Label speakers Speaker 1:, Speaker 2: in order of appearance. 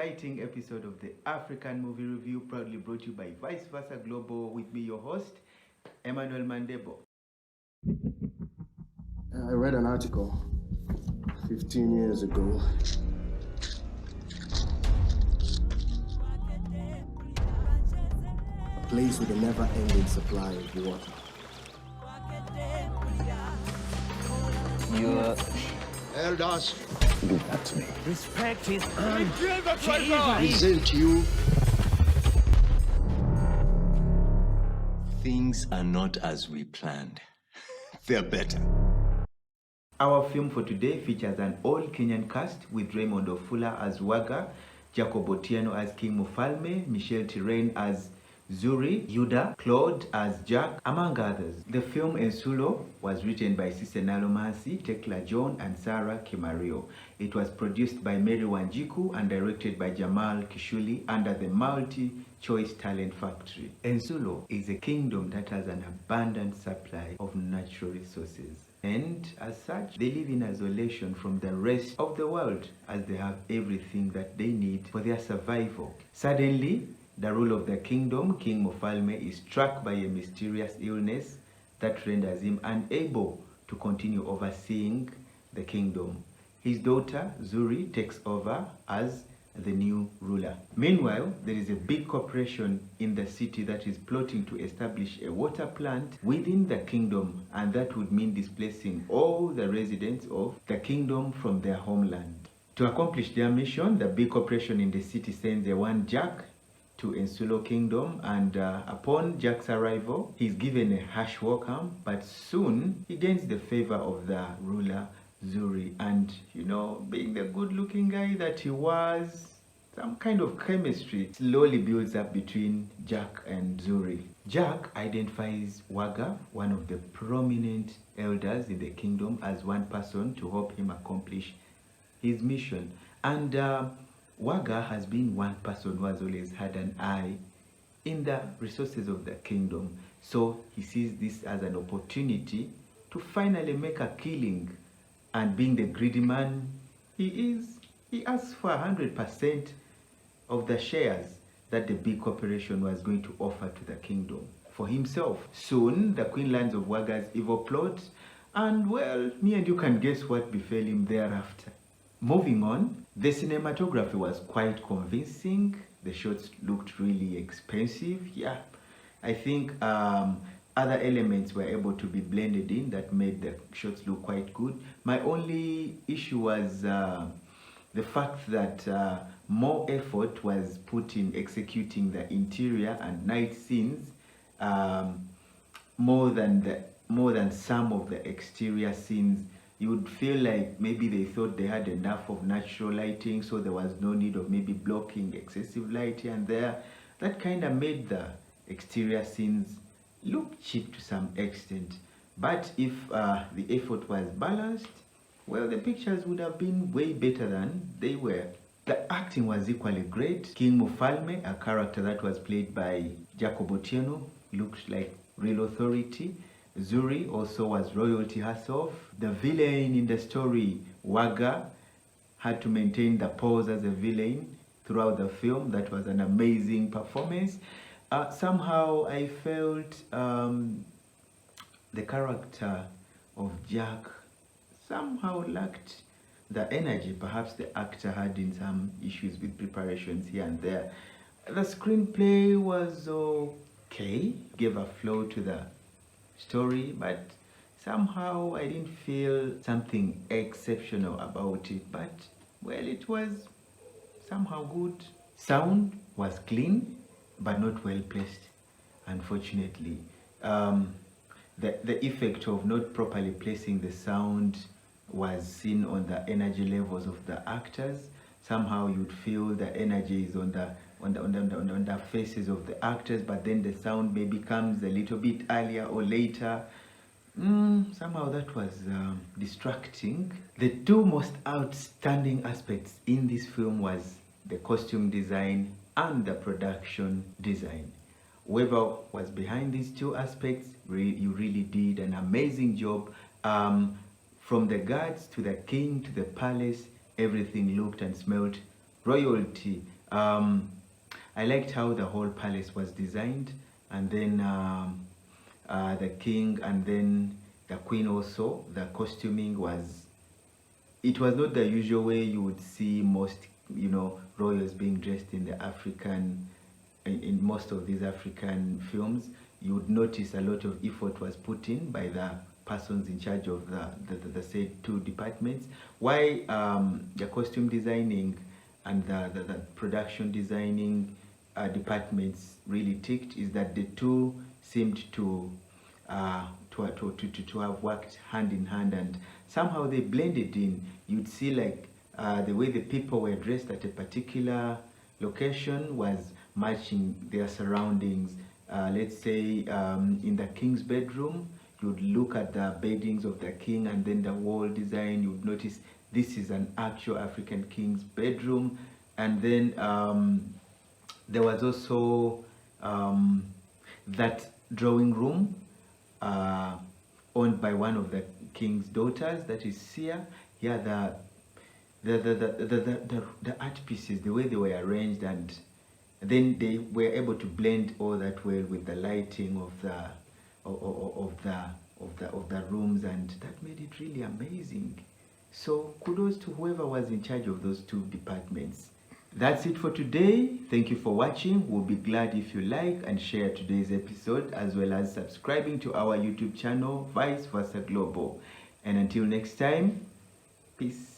Speaker 1: exciting episode of the African Movie Review, proudly brought to you by Vice Versa Global, with me, your host, Emmanuel Mandebo.
Speaker 2: I read an article 15 years ago. A place with a never-ending supply of water.
Speaker 3: You're...
Speaker 2: Elders,
Speaker 3: Give that to me.
Speaker 4: Respect is earned.
Speaker 2: present you.
Speaker 5: Things are not as we planned. They're better.
Speaker 1: Our film for today features an all-Kenyan cast with Raymond Ofula as Waga, Jacob Otieno as King Mufalme, Michelle Tiren as Zuri, Yuda, Claude as Jack, among others. The film Ensulo was written by Cissy Nalumansi, Tekla John, and Sarah Kimario. It was produced by Mary Wanjiku and directed by Jamal Kishuli under the Multi-Choice Talent Factory. Ensulo is a kingdom that has an abundant supply of natural resources. And as such, they live in isolation from the rest of the world, as they have everything that they need for their survival. Suddenly, the ruler of the kingdom, King Mufalme, is struck by a mysterious illness that renders him unable to continue overseeing the kingdom. His daughter, Zuri, takes over as the new ruler. Meanwhile, there is a big corporation in the city that is plotting to establish a water plant within the kingdom, and that would mean displacing all the residents of the kingdom from their homeland. To accomplish their mission, the big corporation in the city sends a one Jack to Ensulo Kingdom, and upon Jack's arrival, he's given a harsh welcome, but soon he gains the favor of the ruler, Zuri, and being the good-looking guy that he was, some kind of chemistry slowly builds up between Jack and Zuri. Jack identifies Waga, one of the prominent elders in the kingdom, as one person to help him accomplish his mission. And Waga has been one person who has always had an eye in the resources of the kingdom. So he sees this as an opportunity to finally make a killing. And being the greedy man he asks for 100% of the shares that the big corporation was going to offer to the kingdom for himself. Soon, the queen learns of Waga's evil plot, and well, me and you can guess what befell him thereafter. Moving on, the cinematography was quite convincing. The shots looked really expensive. Yeah, I think other elements were able to be blended in that made the shots look quite good. My only issue was the fact that more effort was put in executing the interior and night scenes more than some of the exterior scenes. You would feel like maybe they thought they had enough of natural lighting, so there was no need of maybe blocking excessive light here and there. That kind of made the exterior scenes look cheap to some extent. But if the effort was balanced, well, the pictures would have been way better than they were. The acting was equally great. King Mufalme, a character that was played by Jacob Otieno, looked like real authority. Zuri also was royalty herself. The villain in the story, Waga, had to maintain the pose as a villain throughout the film. That was an amazing performance. Somehow I felt the character of Jack somehow lacked the energy. Perhaps the actor had in some issues with preparations here and there. The screenplay was okay, gave a flow to the story, but somehow I didn't feel something exceptional about it. But well, it was somehow good. Sound was clean but not well placed, unfortunately. The effect of not properly placing the sound was seen on the energy levels of the actors. Somehow you'd feel the energy is on the faces of the actors, but then the sound maybe comes a little bit earlier or later. Somehow that was distracting. The two most outstanding aspects in this film was the costume design and the production design. Whoever was behind these two aspects, you really did an amazing job. From the guards to the king to the palace, everything looked and smelled royalty. I liked how the whole palace was designed, and then the king and then the queen also. The costuming was, it was not the usual way you would see most, royals being dressed in the African, in most of these African films. You would notice a lot of effort was put in by the persons in charge of the said two departments. Why the costume designing and the production designing departments really ticked is that the two seemed to have worked hand in hand, and somehow they blended in. You'd see like the way the people were dressed at a particular location was matching their surroundings. Let's say in the king's bedroom, you'd look at the beddings of the king and then the wall design. You'd notice this is an actual African king's bedroom. And then there was also that drawing room owned by one of the king's daughters, that is Sia. Yeah, the art pieces, the way they were arranged, and then they were able to blend all that well with the lighting of the rooms, and that made it really amazing. So kudos to whoever was in charge of those two departments. That's it for today. Thank you for watching. We'll be glad if you like and share today's episode, as well as subscribing to our YouTube channel, Vice Versa Global. And until next time, peace.